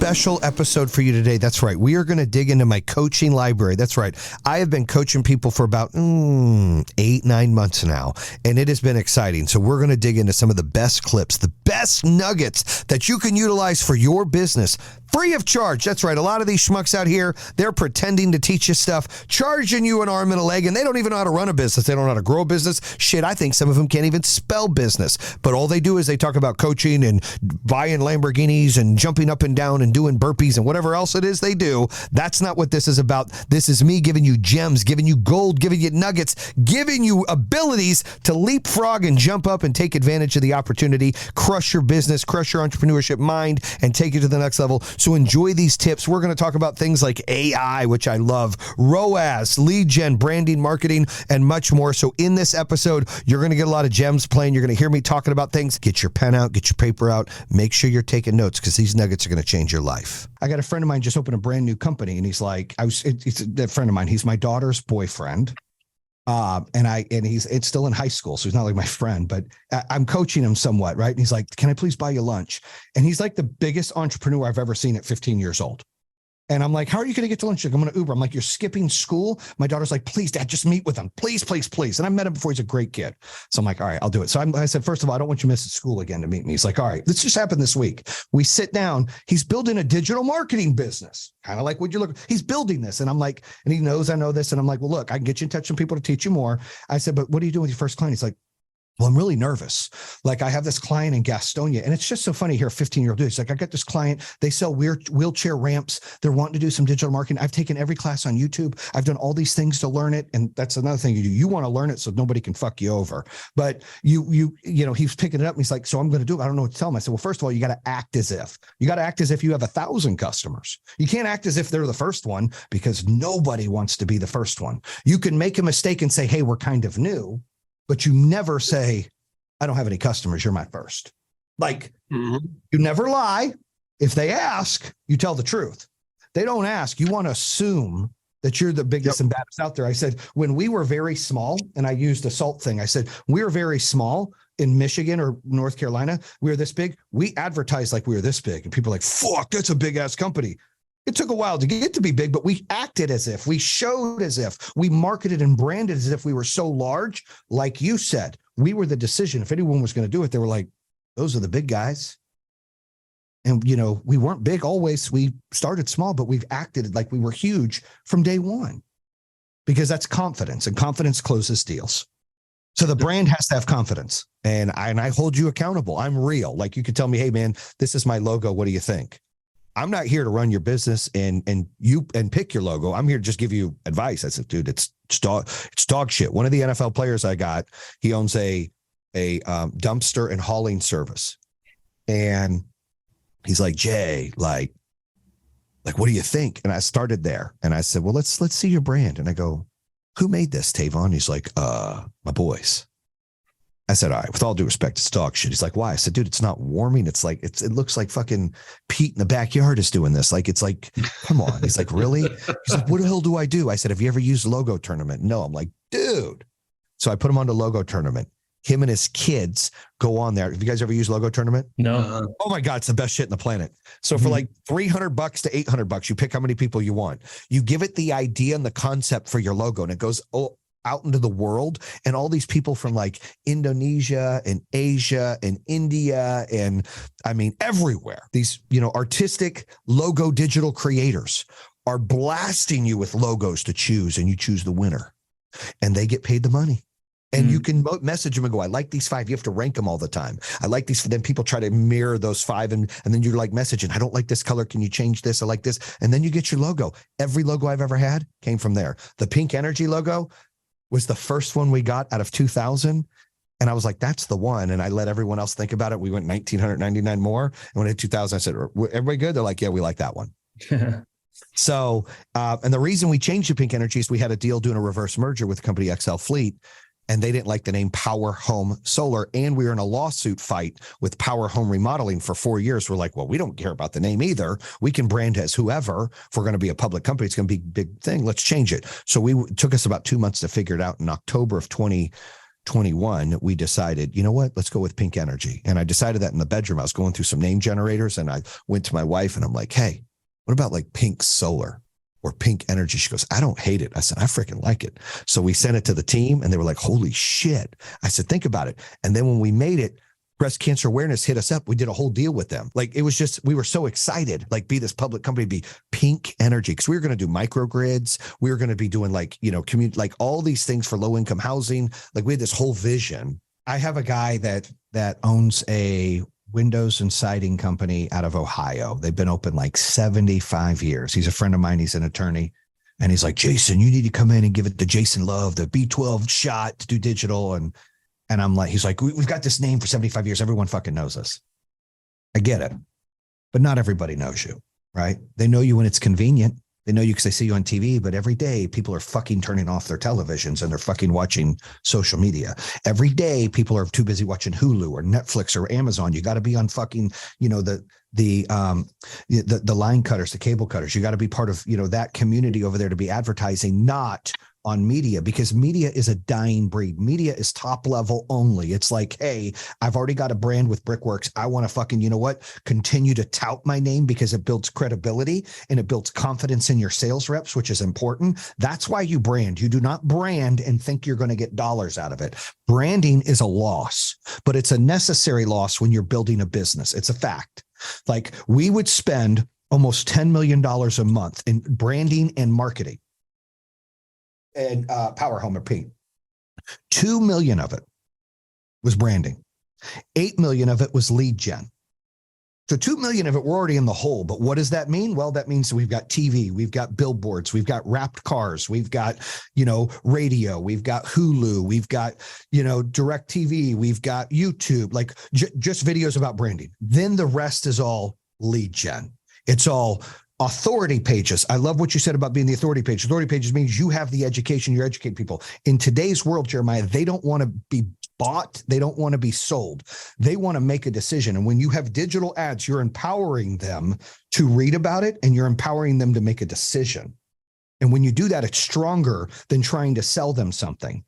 special episode for you today. That's right. We are going to dig into my coaching library. That's right. I have been coaching people for about 8-9 months now, and it has been exciting. So we're going to dig into some of the best clips, the best nuggets that you can utilize for your business free of charge. That's right. A lot of these schmucks out here, they're pretending to teach you stuff, charging you an arm and a leg, and they don't even know how to run a business. They don't know how to grow a business. Shit, I think some of them can't even spell business. But all they do is they talk about coaching and buying Lamborghinis and jumping up and down and doing burpees and whatever else it is they do. That's not what this is about. This is me giving you gems, giving you gold, giving you nuggets, giving you abilities to leapfrog and jump up and take advantage of the opportunity, crush your business, crush your entrepreneurship mind, and take it to the next level. So enjoy these tips. We're going to talk about things like AI, which I love, ROAS, lead gen, branding, marketing, and much more. So in this episode, you're going to get a lot of gems playing. You're going to hear me talking about things. Get your pen out, get your paper out. Make sure you're taking notes because these nuggets are going to change your life. I got a friend of mine just opened a brand new company, and he's like, it's a friend of mine. He's my daughter's boyfriend. It's still in high school, so he's not like my friend, but I'm coaching him somewhat, right? And he's like, can I please buy you lunch? And he's like the biggest entrepreneur I've ever seen at 15 years old. And I'm like, how are you going to get to lunch? Like, I'm going to Uber. I'm like, you're skipping school? My daughter's like, please, Dad, just meet with him. Please, please, please. And I met him before. He's a great kid. So I'm like, all right, I'll do it. So I said, first of all, I don't want you to miss school again to meet me. He's like, all right, this just happened this week. We sit down. He's building a digital marketing business. Kind of like, would you look? He's building this. And I'm like, and he knows I know this. And I'm like, well, look, I can get you in touch with people to teach you more. I said, but what are you doing with your first client? He's like, well, I'm really nervous. Like I have this client in Gastonia, and it's just so funny here, a 15-year-old dude. He's like, I got this client. They sell wheelchair ramps. They're wanting to do some digital marketing. I've taken every class on YouTube. I've done all these things to learn it. And that's another thing you do. You want to learn it so nobody can fuck you over. But you know, he's picking it up and he's like, so I'm going to do it. I don't know what to tell him. I said, well, first of all, you got to act as if you have 1,000 customers. You can't act as if they're the first one because nobody wants to be the first one. You can make a mistake and say, hey, we're kind of new. But you never say, I don't have any customers. You're my first. Like, you never lie. If they ask, you tell the truth. They don't ask. You want to assume that you're the biggest and baddest out there. I said, when we were very small, and I used the salt thing, I said, we were very small in Michigan or North Carolina. We were this big. We advertised like we were this big. And people are like, fuck, that's a big ass company. It took a while to get to be big, but we acted as if, we showed as if, we marketed and branded as if we were so large. Like you said, we were the decision. If anyone was going to do it, they were like, those are the big guys. And, you know, we weren't big always. We started small, but we've acted like we were huge from day one because that's confidence, and confidence closes deals. So the brand has to have confidence, and I hold you accountable. I'm real. Like you could tell me, hey man, this is my logo. What do you think? I'm not here to run your business and pick your logo. I'm here to just give you advice. I said, dude, it's dog shit. One of the NFL players I got, he owns a dumpster and hauling service. And he's like, Jay, like, what do you think? And I started there and I said, well, let's see your brand. And I go, who made this, Tavon? He's like, my boys. I said, all right, with all due respect, it's dog shit. He's like, why? I said, dude, it's not warming. It's like, it looks like fucking Pete in the backyard is doing this. Like, it's like, come on. He's like, really? He's like, what the hell do I do? I said, have you ever used Logo Tournament? No. I'm like, dude. So I put him on the Logo Tournament. Him and his kids go on there. Have you guys ever used Logo Tournament? No. Oh my God, it's the best shit in the planet. So for like $300 to $800, you pick how many people you want. You give it the idea and the concept for your logo, and it goes out into the world, and all these people from like Indonesia and Asia and India and I mean everywhere, these, you know, artistic logo digital creators are blasting you with logos to choose, and you choose the winner and they get paid the money. And you can message them and go, I like these 5. You have to rank them all the time. I like these. Then people try to mirror those 5. And then you're like messaging, I don't like this color. Can you change this? I like this. And then you get your logo. Every logo I've ever had came from there. The Pink Energy logo was the first one we got out of 2000. And I was like, that's the one. And I let everyone else think about it. We went 1,999 more. And when it hit 2000, I said, everybody good? They're like, yeah, we like that one. So, and the reason we changed to Pink Energy is we had a deal doing a reverse merger with the company XL Fleet. And they didn't like the name Power Home Solar. And we were in a lawsuit fight with Power Home Remodeling for 4 years. We're like, well, we don't care about the name either. We can brand as whoever. If we're going to be a public company, it's going to be a big thing. Let's change it. So took us about 2 months to figure it out. In October of 20 21, we decided, you know what, let's go with pink energy. And I decided that in the bedroom. I was going through some name generators and I went to my wife and I'm like, hey, what about like pink solar or pink energy? She goes, I don't hate it. I said, I freaking like it. So we sent it to the team and they were like, holy shit. I said, think about it. And then when we made it, breast cancer awareness hit us up. We did a whole deal with them. Like it was just, we were so excited, like be this public company, be pink energy. Cause we were going to do microgrids. We were going to be doing like, community, like all these things for low income housing. Like we had this whole vision. I have a guy that owns a windows and siding company out of Ohio. They've been open like 75 years. He's a friend of mine. He's an attorney. And he's like, Jayson, you need to come in and give it the Jayson love, the B12 shot to do digital. And I'm like, he's like, we've got this name for 75 years. Everyone fucking knows us. I get it. But not everybody knows you, right? They know you when it's convenient. They know you because they see you on TV, but every day people are fucking turning off their televisions and they're fucking watching social media. Every day people are too busy watching Hulu or Netflix or Amazon. You got to be on fucking, the line cutters, the cable cutters. You got to be part of, that community over there to be advertising, not on media, because media is a dying breed. Media is top level only. It's like, hey, I've already got a brand with Brickworks. I want to fucking, continue to tout my name because it builds credibility and it builds confidence in your sales reps, which is important. That's why you brand. You do not brand and think you're going to get dollars out of it. Branding is a loss, but it's a necessary loss when you're building a business. It's a fact. Like we would spend almost $10 million a month in branding and marketing. And Power Home or Pink. 2 million of it was branding. 8 million of it was lead gen. So 2 million of it, we're already in the hole. But what does that mean? Well, that means we've got TV, we've got billboards, we've got wrapped cars, we've got, radio, we've got Hulu, we've got, direct TV, we've got YouTube, like just videos about branding. Then the rest is all lead gen. It's all authority pages. I love what you said about being the authority page. Authority pages means you have the education, you educate people. In today's world, Jeremiah, they don't want to be bought. They don't want to be sold. They want to make a decision. And when you have digital ads, you're empowering them to read about it and you're empowering them to make a decision. And when you do that, it's stronger than trying to sell them something.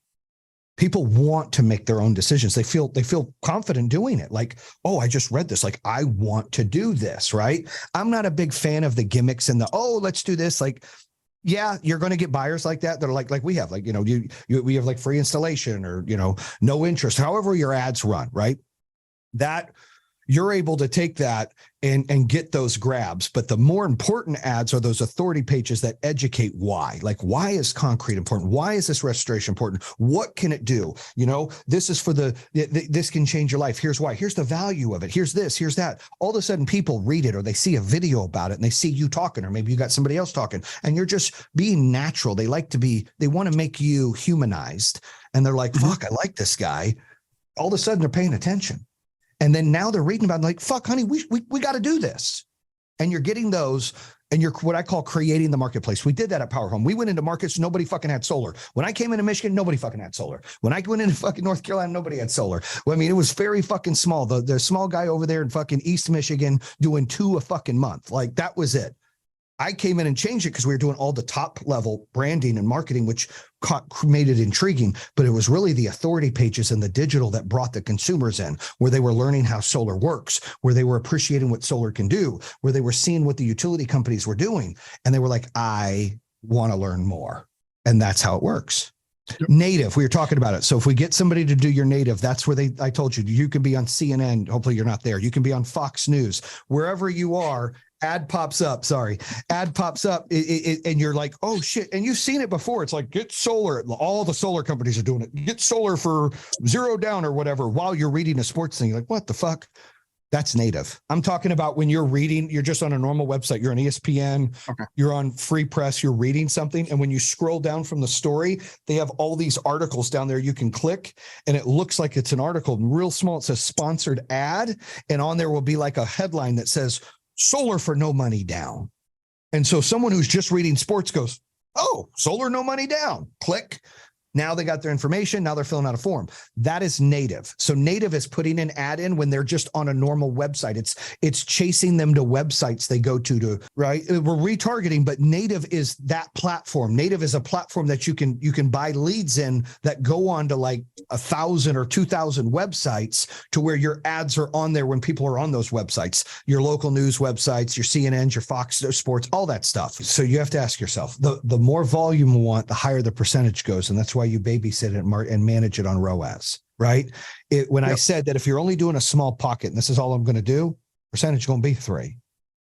People want to make their own decisions. They feel confident doing it. Like, oh, I just read this. Like, I want to do this, right? I'm not a big fan of the gimmicks and let's do this. Like, yeah, you're going to get buyers like that. They're like we have, like, we have like free installation or, no interest, however your ads run, right? That you're able to take that and get those grabs. But the more important ads are those authority pages that educate why. Like, why is concrete important? Why is this restoration important? What can it do? This is for this can change your life. Here's why. Here's the value of it. Here's this, here's that. All of a sudden people read it or they see a video about it and they see you talking, or maybe you got somebody else talking and you're just being natural. They want to make you humanized. And they're like, fuck, I like this guy. All of a sudden they're paying attention. And then now they're reading about it, like, fuck, honey, we got to do this. And you're getting those, and you're what I call creating the marketplace. We did that at Power Home. We went into markets, nobody fucking had solar. When I came into Michigan, nobody fucking had solar. When I went into fucking North Carolina, nobody had solar. Well, I mean, it was very fucking small. The small guy over there in fucking East Michigan doing 2 a fucking month. Like, that was it. I came in and changed it because we were doing all the top level branding and marketing, which made it intriguing. But it was really the authority pages and the digital that brought the consumers in, where they were learning how solar works, where they were appreciating what solar can do, where they were seeing what the utility companies were doing. And they were like, I want to learn more. And that's how it works. Yep. Native, we were talking about it. So if we get somebody to do your native, that's where I told you can be on CNN. Hopefully you're not there. You can be on Fox News, wherever you are. Ad pops up, and you're like, oh shit. And you've seen it before. It's like, get solar. All the solar companies are doing it. Get solar for $0 down or whatever while you're reading a sports thing. You're like, what the fuck? That's native. I'm talking about when you're reading, you're just on a normal website. You're on ESPN, okay. You're on Free Press, you're reading something. And when you scroll down from the story, they have all these articles down there you can click, and it looks like it's an article. And real small, it says sponsored ad. And on there will be like a headline that says, solar for no money down. And so someone who's just reading sports goes, oh, solar, no money down. Click. Now they got their information. Now they're filling out a form. That is native. So native is putting an ad in when they're just on a normal website. It's chasing them to websites they go to, right? We're retargeting, but native is that platform. Native is a platform that you can buy leads in that go on to like 1,000 or 2,000 websites to where your ads are on there when people are on those websites, your local news websites, your CNNs, your Fox Sports, all that stuff. So you have to ask yourself, the more volume you want, the higher the percentage goes. And that's why you babysit it and manage it on ROAS, right? When I said that if you're only doing a small pocket, and this is all I'm going to do, percentage going to be 3.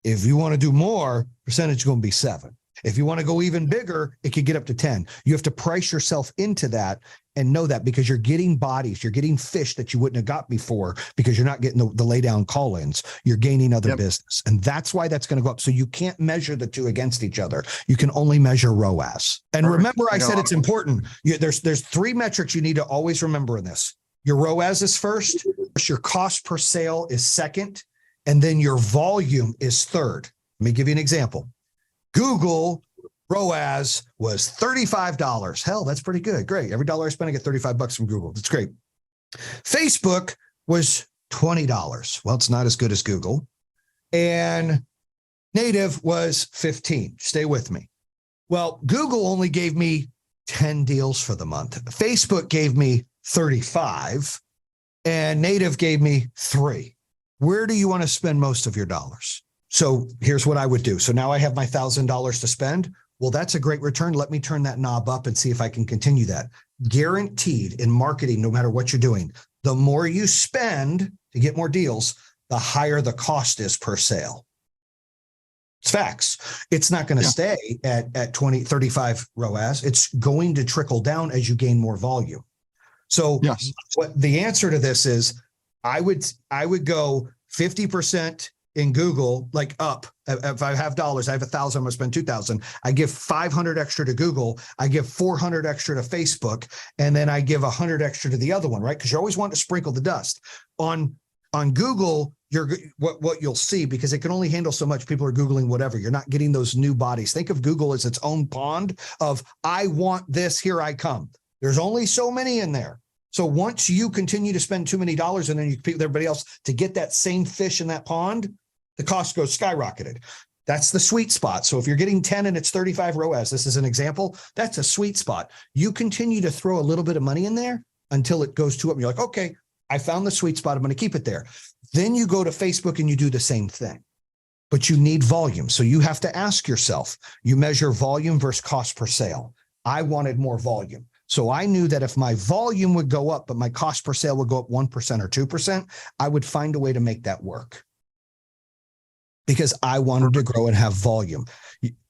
If you want to do more, percentage going to be 7. If you want to go even bigger, it could get up to 10. You have to price yourself into that and know that, because you're getting bodies, you're getting fish that you wouldn't have got before because you're not getting the lay down call-ins. You're gaining other business. And that's why that's going to go up. So you can't measure the two against each other. You can only measure ROAS. And remember, I said it's important. There's 3 metrics you need to always remember in this. Your ROAS is first, your cost per sale is second, and then your volume is third. Let me give you an example. Google ROAS was $35. Hell, that's pretty good. Great. Every dollar I spend, I get $35 from Google. That's great. Facebook was $20. Well, it's not as good as Google. And native was 15. Stay with me. Well, Google only gave me 10 deals for the month. Facebook gave me 35 and native gave me 3. Where do you want to spend most of your dollars? So here's what I would do. So now I have my $1,000 to spend. Well, that's a great return. Let me turn that knob up and see if I can continue that. Guaranteed in marketing, no matter what you're doing, the more you spend to get more deals, the higher the cost is per sale. It's facts. It's not going to stay at 20, 35 ROAS. It's going to trickle down as you gain more volume. So what the answer to this is, I would go 50% in Google, like up. If I have dollars, I have 1,000, I'm going to spend 2,000. I give 500 extra to Google. I give 400 extra to Facebook. And then I give 100 extra to the other one, right? Because you always want to sprinkle the dust. On Google, what you'll see, because it can only handle so much, people are Googling whatever. You're not getting those new bodies. Think of Google as its own pond of, I want this, here I come. There's only so many in there. So once you continue to spend too many dollars and then you compete with everybody else to get that same fish in that pond, the cost goes skyrocketed. That's the sweet spot. So if you're getting 10 and it's 35 ROAS, this is an example, that's a sweet spot. You continue to throw a little bit of money in there until it goes to up and you're like, okay, I found the sweet spot. I'm going to keep it there. Then you go to Facebook and you do the same thing, but you need volume. So you have to ask yourself, you measure volume versus cost per sale. I wanted more volume. So I knew that if my volume would go up, but my cost per sale would go up 1% or 2%, I would find a way to make that work, because I wanted to grow and have volume.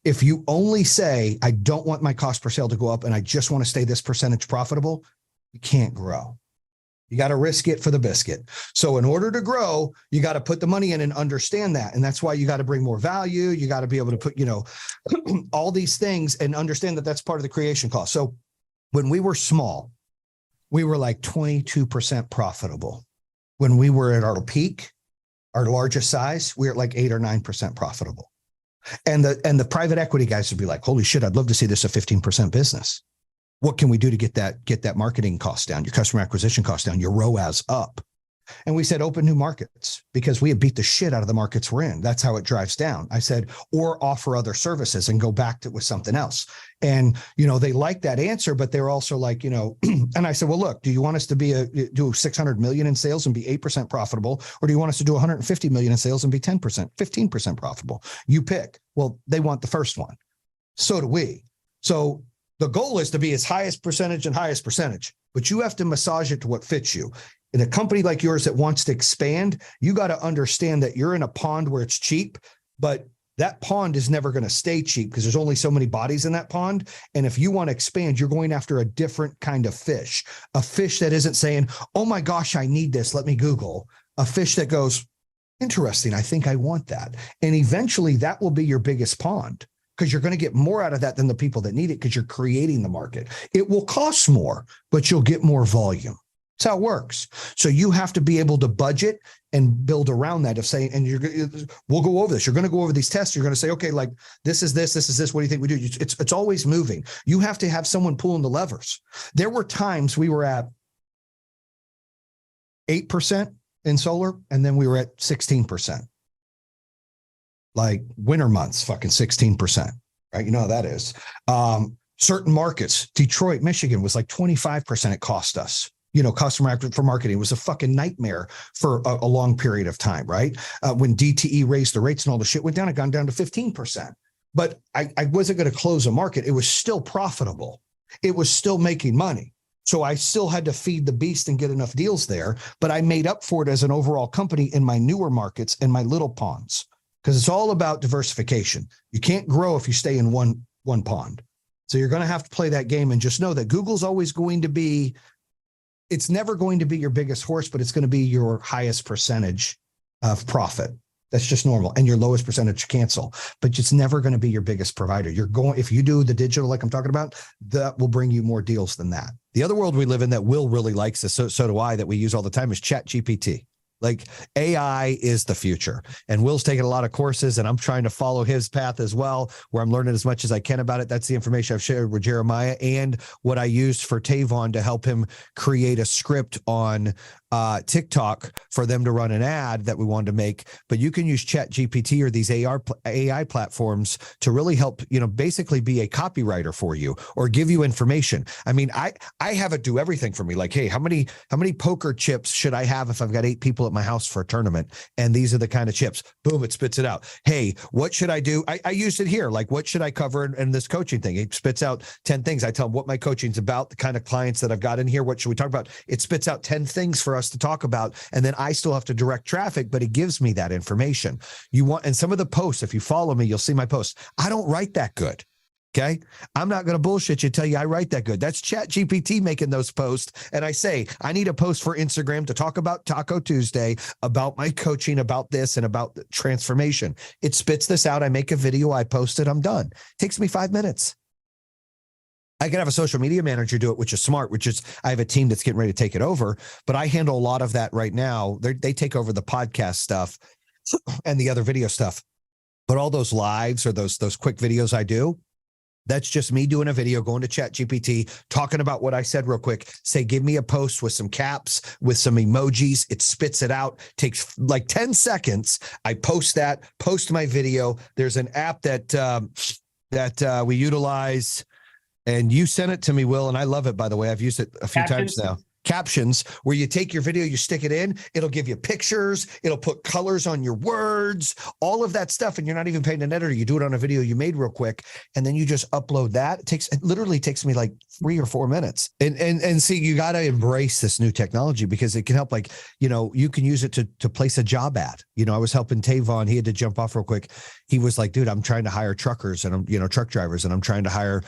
If you only say, I don't want my cost per sale to go up and I just want to stay this percentage profitable, you can't grow. You got to risk it for the biscuit. So in order to grow, you got to put the money in and understand that. And that's why you got to bring more value. You got to be able to put, all these things and understand that that's part of the creation cost. So when we were small, we were like 22% profitable. When we were at our peak, our largest size, we were at like 8 or 9% profitable. And the private equity guys would be like, holy shit, I'd love to see this a 15% business. What can we do to get that marketing cost down, your customer acquisition cost down, your ROAS up? And we said, open new markets, because we had beat the shit out of the markets we're in. That's how it drives down. I said, or offer other services and go back to it with something else. And, they like that answer, but they're also like, and I said, well, look, do you want us to do 600 million in sales and be 8% profitable? Or do you want us to do 150 million in sales and be 10%, 15% profitable? You pick. Well, they want the first one. So do we. So the goal is to be as highest percentage, but you have to massage it to what fits you. In a company like yours that wants to expand, you got to understand that you're in a pond where it's cheap, but that pond is never going to stay cheap because there's only so many bodies in that pond. And if you want to expand, you're going after a different kind of fish, a fish that isn't saying, oh my gosh, I need this, let me Google. A fish that goes, interesting, I think I want that. And eventually that will be your biggest pond, because you're going to get more out of that than the people that need it, because you're creating the market. It will cost more, but you'll get more volume. That's how it works. So you have to be able to budget and build around that of saying, and we'll go over this. You're going to go over these tests. You're going to say, okay, like this is this. What do you think we do? It's always moving. You have to have someone pulling the levers. There were times we were at 8% in solar, and then we were at 16%. Like winter months, fucking 16%, right? You know how that is. Certain markets, Detroit, Michigan was like 25% it cost us. Customer acquisition for marketing was a fucking nightmare for a long period of time, right? When DTE raised the rates and all the shit went down, it gone down to 15%. But I wasn't going to close a market. It was still profitable. It was still making money. So I still had to feed the beast and get enough deals there. But I made up for it as an overall company in my newer markets and my little ponds, because it's all about diversification. You can't grow if you stay in one pond. So you're going to have to play that game and just know that Google's always going to be, it's never going to be your biggest horse, but it's going to be your highest percentage of profit. That's just normal. And your lowest percentage cancel, but it's never going to be your biggest provider. If you do the digital, like I'm talking about, that will bring you more deals than that. The other world we live in that Will really likes this, so do I, that we use all the time, is ChatGPT. Like AI is the future, and Will's taking a lot of courses, and I'm trying to follow his path as well, where I'm learning as much as I can about it. That's the information I've shared with Jeremiah and what I used for Tavon to help him create a script on TikTok for them to run an ad that we wanted to make. But you can use ChatGPT or these AI platforms to really help, basically be a copywriter for you or give you information. I mean, I have it do everything for me. Like, hey, how many poker chips should I have if I've got 8 people at my house for a tournament? And these are the kind of chips. Boom, it spits it out. Hey, what should I do? I used it here. Like, what should I cover in this coaching thing? It spits out 10 things. I tell them what my coaching's about, the kind of clients that I've got in here. What should we talk about? It spits out 10 things for us to talk about. And then I still have to direct traffic, but it gives me that information. And some of the posts, if you follow me, you'll see my posts. I don't write that good. Okay. I'm not going to bullshit you, tell you I write that good. That's ChatGPT making those posts. And I say, I need a post for Instagram to talk about Taco Tuesday, about my coaching, about this, and about the transformation. It spits this out. I make a video. I post it. I'm done. It takes me 5 minutes. I can have a social media manager do it, which is smart, I have a team that's getting ready to take it over, but I handle a lot of that right now. They take over the podcast stuff and the other video stuff, but all those lives or those quick videos I do, that's just me doing a video, going to ChatGPT, talking about what I said real quick. Say, give me a post with some caps, with some emojis. It spits it out. Takes like 10 seconds. I post my video. There's an app that we utilize, and you sent it to me, Will, and I love it, by the way. I've used it a few times now. Captions, where you take your video, you stick it in, it'll give you pictures, it'll put colors on your words, all of that stuff. And you're not even paying an editor. You do it on a video you made real quick, and then you just upload that. It literally takes me like 3 or 4 minutes. And see, you got to embrace this new technology, because it can help. Like, you can use it to place a job ad. I was helping Tavon. He had to jump off real quick. He was like, dude, I'm trying to hire truckers and I'm, truck drivers, and I'm trying to hire,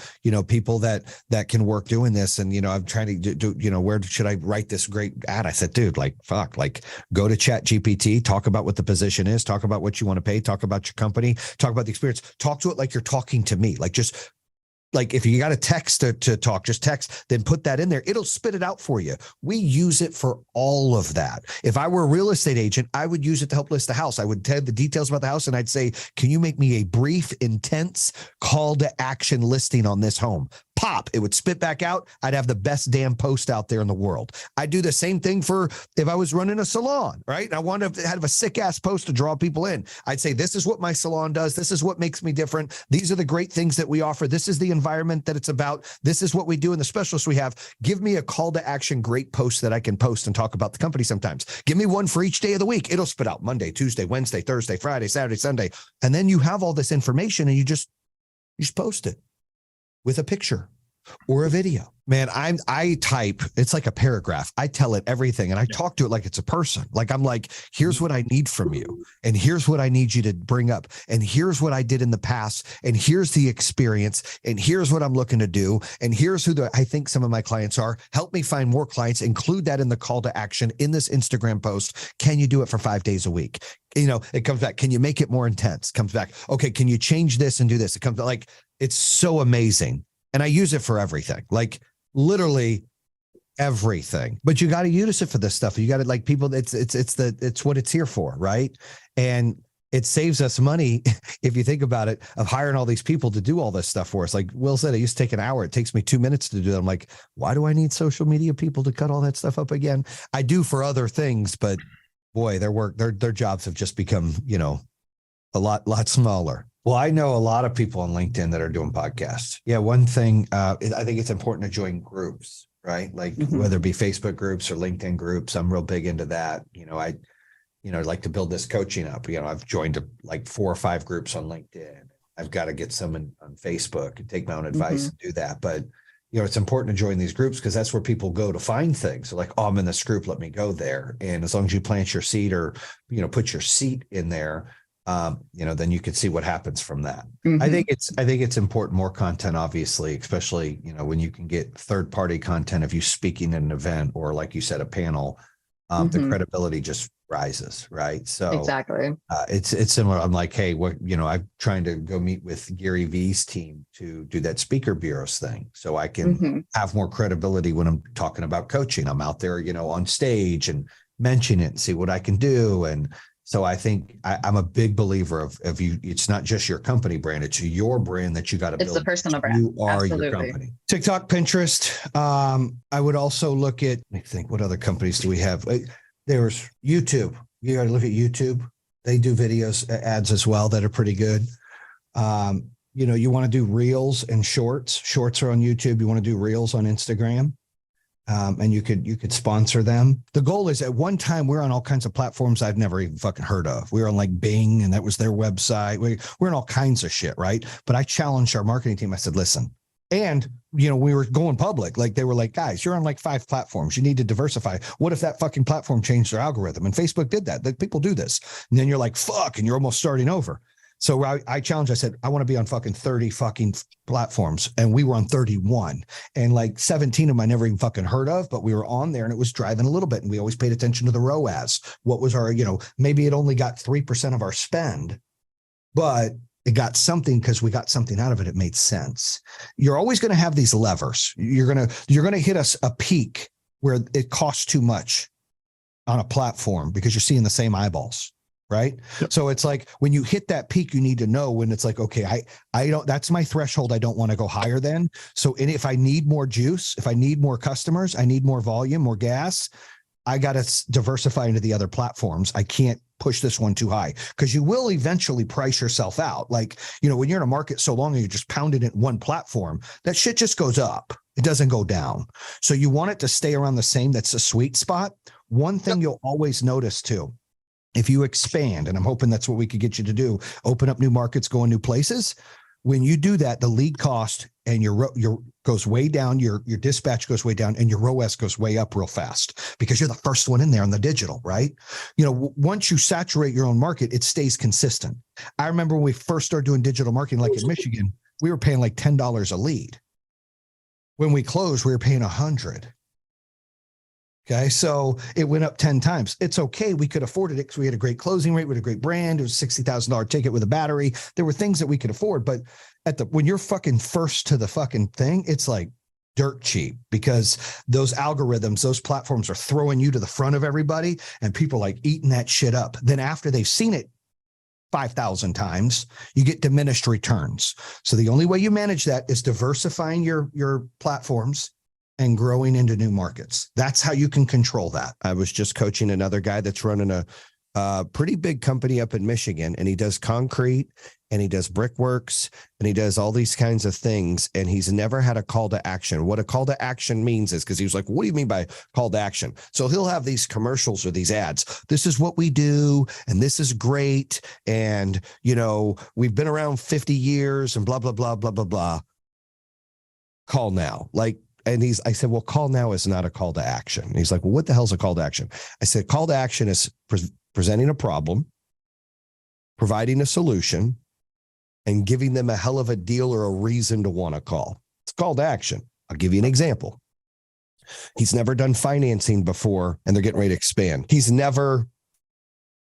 people that can work doing this. And, I'm trying to do, where should I write this great ad? I said, dude, go to ChatGPT, talk about what the position is, talk about what you want to pay, talk about your company, talk about the experience, talk to it like you're talking to me. Like if you got a text to talk, just text, then put that in there. It'll spit it out for you. We use it for all of that. If I were a real estate agent, I would use it to help list the house. I would tell the details about the house, and I'd say, can you make me a brief, intense call to action listing on this home? Pop, it would spit back out. I'd have the best damn post out there in the world. I do the same thing for if I was running a salon, right? And I wanted to have a sick ass post to draw people in. I'd say, this is what my salon does. This is what makes me different. These are the great things that we offer. This is the environment that it's about. This is what we do and the specialists we have. Give me a call to action, great post that I can post and talk about the company sometimes. Give me one for each day of the week. It'll spit out Monday, Tuesday, Wednesday, Thursday, Friday, Saturday, Sunday. And then you have all this information, and you just post it with a picture or a video. Man, I type, it's like a paragraph. I tell it everything, and I talk to it like it's a person. Like, I'm like, here's what I need from you, and here's what I need you to bring up, and here's what I did in the past, and here's the experience, and here's what I'm looking to do, and here's who I think some of my clients are. Help me find more clients. Include that in the call to action in this Instagram post. Can you do it for 5 days a week? It comes back. Can you make it more intense? Comes back. Okay, can you change this and do this? It comes back. It's so amazing. And I use it for everything. Like, literally, everything. But you got to use it for this stuff. You got to like people. It's what it's here for, right? And it saves us money if you think about it, of hiring all these people to do all this stuff for us. Like Will said, it used to take an hour. It takes me 2 minutes to do that. I'm like, why do I need social media people to cut all that stuff up again? I do for other things, but boy, their jobs have just become, a lot smaller. Well, I know a lot of people on LinkedIn that are doing podcasts. Yeah. One thing, I think it's important to join groups, right? Like whether it be Facebook groups or LinkedIn groups. I'm real big into that. I'd like to build this coaching up. I've joined like 4 or 5 groups on LinkedIn. I've got to get some on Facebook and take my own advice and do that. But, it's important to join these groups because that's where people go to find things. So like, oh, I'm in this group, let me go there. And as long as you plant your seed or, put your seat in there, then you can see what happens from that. I think it's important, more content, obviously, especially, when you can get third-party content of you speaking at an event or like you said, a panel, the credibility just rises, right? So exactly. It's similar. I'm like, hey, I'm trying to go meet with Gary Vee's team to do that speaker bureaus thing, so I can have more credibility when I'm talking about coaching. I'm out there, on stage and mention it and see what I can do. And so I think I'm a big believer of you. It's not just your company brand; it's your brand that you got to build. It's the personal brand. You are your company. TikTok, Pinterest. I would also look at. I think, what other companies do we have? There's YouTube. You got to look at YouTube. They do videos, ads as well that are pretty good. You want to do reels and shorts. Shorts are on YouTube. You want to do reels on Instagram. And you could sponsor them. The goal is, at one time we're on all kinds of platforms I've never even fucking heard of. We were on like Bing, and that was their website. We're in all kinds of shit, right? But I challenged our marketing team. I said, listen, and we were going public. Like they were like, guys, you're on like 5 platforms. You need to diversify. What if that fucking platform changed their algorithm? And Facebook did that. Like, people do this. And then you're like, fuck, and you're almost starting over. So I challenged, I said, I want to be on fucking 30 fucking platforms. And we were on 31, and like 17 of them I never even fucking heard of, but we were on there and it was driving a little bit. And we always paid attention to the ROAS. What was our, maybe it only got 3% of our spend, but it got something because we got something out of it. It made sense. You're always going to have these levers. You're going to hit a peak where it costs too much on a platform because you're seeing the same eyeballs. Right. Yep. So it's like when you hit that peak, you need to know when it's like, okay, I don't, that's my threshold. I don't want to go higher than. So, and if I need more juice, if I need more customers, I need more volume, more gas, I got to diversify into the other platforms. I can't push this one too high because you will eventually price yourself out. Like, when you're in a market so long and you're just pounding it in one platform, that shit just goes up. It doesn't go down. So you want it to stay around the same. That's a sweet spot. One thing you'll always notice too, if you expand, and I'm hoping that's what we could get you to do, open up new markets, go in new places. When you do that, the lead cost and your goes way down, your dispatch goes way down, and your ROAS goes way up real fast because you're the first one in there on the digital, right? Once you saturate your own market, it stays consistent. I remember when we first started doing digital marketing, like in Michigan, we were paying like $10 a lead. When we closed, we were paying $100. Okay. So it went up 10 times. It's okay. We could afford it because we had a great closing rate. We had a great brand. It was a $60,000 ticket with a battery. There were things that we could afford, but when you're fucking first to the fucking thing, it's like dirt cheap because those algorithms, those platforms are throwing you to the front of everybody and people like eating that shit up. Then after they've seen it 5,000 times, you get diminished returns. So the only way you manage that is diversifying your platforms and growing into new markets. That's how you can control that. I was just coaching another guy that's running a pretty big company up in Michigan, and he does concrete and he does brickworks and he does all these kinds of things. And he's never had a call to action. What a call to action means is, because he was like, what do you mean by call to action? So he'll have these commercials or these ads. This is what we do. And this is great. And, we've been around 50 years and blah, blah, blah, blah, blah, blah. Call now. I said, well, call now is not a call to action. And he's like, well, what the hell's a call to action? I said, call to action is presenting a problem, providing a solution, and giving them a hell of a deal or a reason to want to call. It's call to action. I'll give you an example. He's never done financing before, and they're getting ready to expand. He's never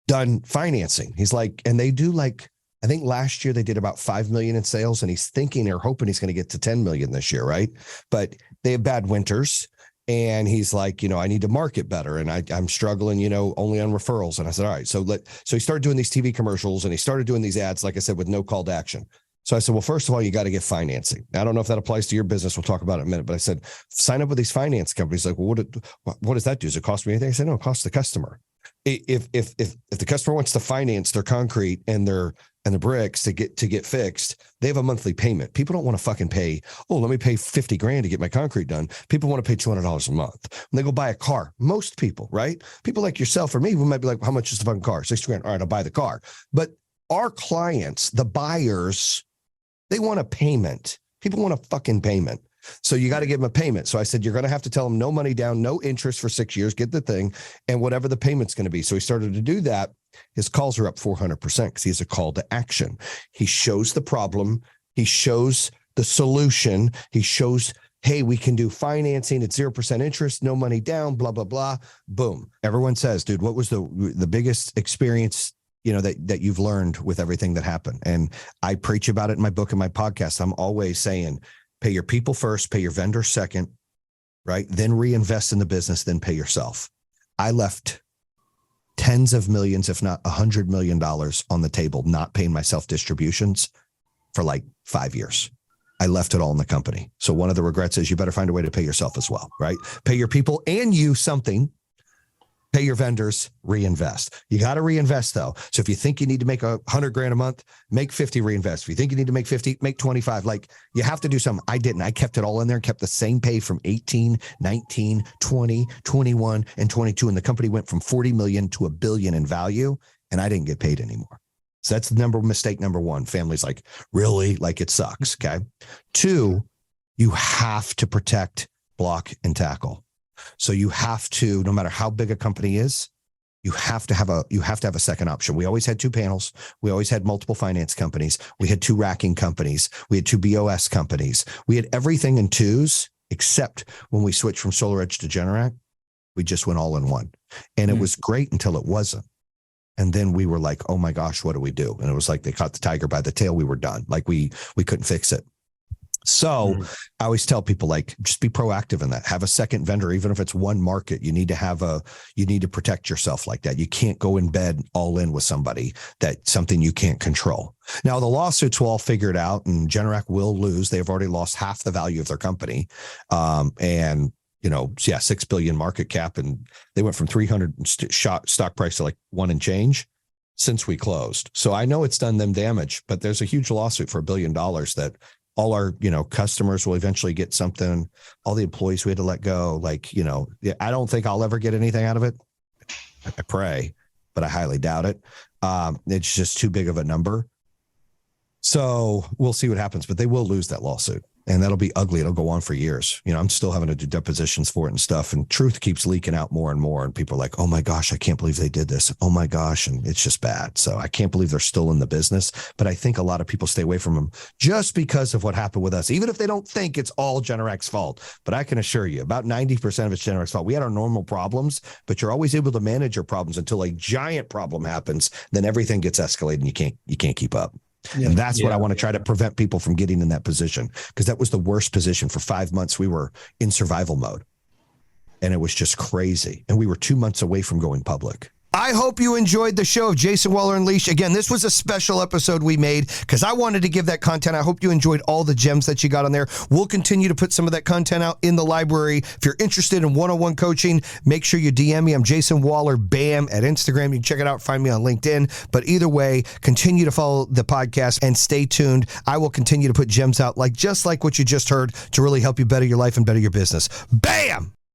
done financing. He's like, and they do like, I think last year they did about 5 million in sales, and he's thinking or hoping he's going to get to 10 million this year. Right. But they have bad winters And he's like, I need to market better. And I'm struggling, only on referrals. And I said, all right, so he started doing these TV commercials and he started doing these ads, like I said, with no call to action. So I said, well, first of all, you got to get financing. Now, I don't know if that applies to your business. We'll talk about it in a minute. But I said, sign up with these finance companies. Like, well, what does that do? Does it cost me anything? I said, no, it costs the customer. If the customer wants to finance their concrete and their bricks to get fixed, they have a monthly payment. People don't want to fucking pay, let me pay 50 grand to get my concrete done. People want to pay $200 a month. When they go buy a car, most people, right? People like yourself or me who might be like, how much is the fucking car? 60 grand. All right, I'll buy the car. But our clients, the buyers, they want a payment. People want a fucking payment. So you got to give them a payment. So I said, you're going to have to tell them no money down, no interest for 6 years, get the thing, and whatever the payment's going to be. So he started to do that. His calls are up 400% because he has a call to action. He shows the problem. He shows the solution. He shows, hey, we can do financing at 0% interest, no money down, blah, blah, blah. Boom. Everyone says, dude, what was the biggest experience that you've learned with everything that happened? And I preach about it in my book and my podcast. I'm always saying, pay your people first, pay your vendor second, right? Then reinvest in the business, then pay yourself. I left tens of millions, if not $100 million on the table, not paying myself distributions for like 5 years. I left it all in the company. So one of the regrets is you better find a way to pay yourself as well, right? Pay your people and you something. Pay your vendors, reinvest. You got to reinvest though. So if you think you need to make $100 grand a month, make 50, reinvest. If you think you need to make 50, make 25. Like you have to do something. I didn't. I kept it all in there and kept the same pay from 18, 19, 20, 21, and 22. And the company went from 40 million to $1 billion in value. And I didn't get paid anymore. So that's mistake number one. Families like, really? Like it sucks. Okay. 2, you have to protect, block, and tackle. So you have to, no matter how big a company is, you have to have a second option. We always had 2 panels. We always had multiple finance companies. We had 2 racking companies. We had 2 BOS companies. We had everything in 2s, except when we switched from SolarEdge to Generac, we just went all in one. And it was great until it wasn't. And then we were like, oh my gosh, what do we do? And it was like they caught the tiger by the tail. We were done. Like we couldn't fix it. So I always tell people, like, just be proactive in that. Have a second vendor, even if it's one market. You need to protect yourself like that. You can't go in bed all in with somebody something you can't control. Now the lawsuits will all figure it out, and Generac will lose. They've already lost half the value of their company. And $6 billion market cap, and they went from 300 stock price to like 1 and change since we closed. So I know it's done them damage, but there's a huge lawsuit for $1 billion that all our, customers will eventually get something. All the employees we had to let go. Like, I don't think I'll ever get anything out of it. I pray, but I highly doubt it. It's just too big of a number. So we'll see what happens, but they will lose that lawsuit. And that'll be ugly. It'll go on for years. I'm still having to do depositions for it and stuff. And truth keeps leaking out more and more. And people are like, oh my gosh, I can't believe they did this. Oh my gosh. And it's just bad. So I can't believe they're still in the business. But I think a lot of people stay away from them just because of what happened with us, even if they don't think it's all Generac's fault. But I can assure you about 90% of it's Generac's fault. We had our normal problems, but you're always able to manage your problems until a giant problem happens. Then everything gets escalated and you can't keep up. Yeah, and that's what I want to try to prevent people from getting in that position, because that was the worst position. For 5 months, we were in survival mode, and it was just crazy. And we were 2 months away from going public. I hope you enjoyed the show of Jayson Waller Unleashed. Again, this was a special episode we made because I wanted to give that content. I hope you enjoyed all the gems that you got on there. We'll continue to put some of that content out in the library. If you're interested in one-on-one coaching, make sure you DM me. I'm Jayson Waller, BAM, at Instagram. You can check it out. Find me on LinkedIn. But either way, continue to follow the podcast and stay tuned. I will continue to put gems out just like what you just heard to really help you better your life and better your business. BAM!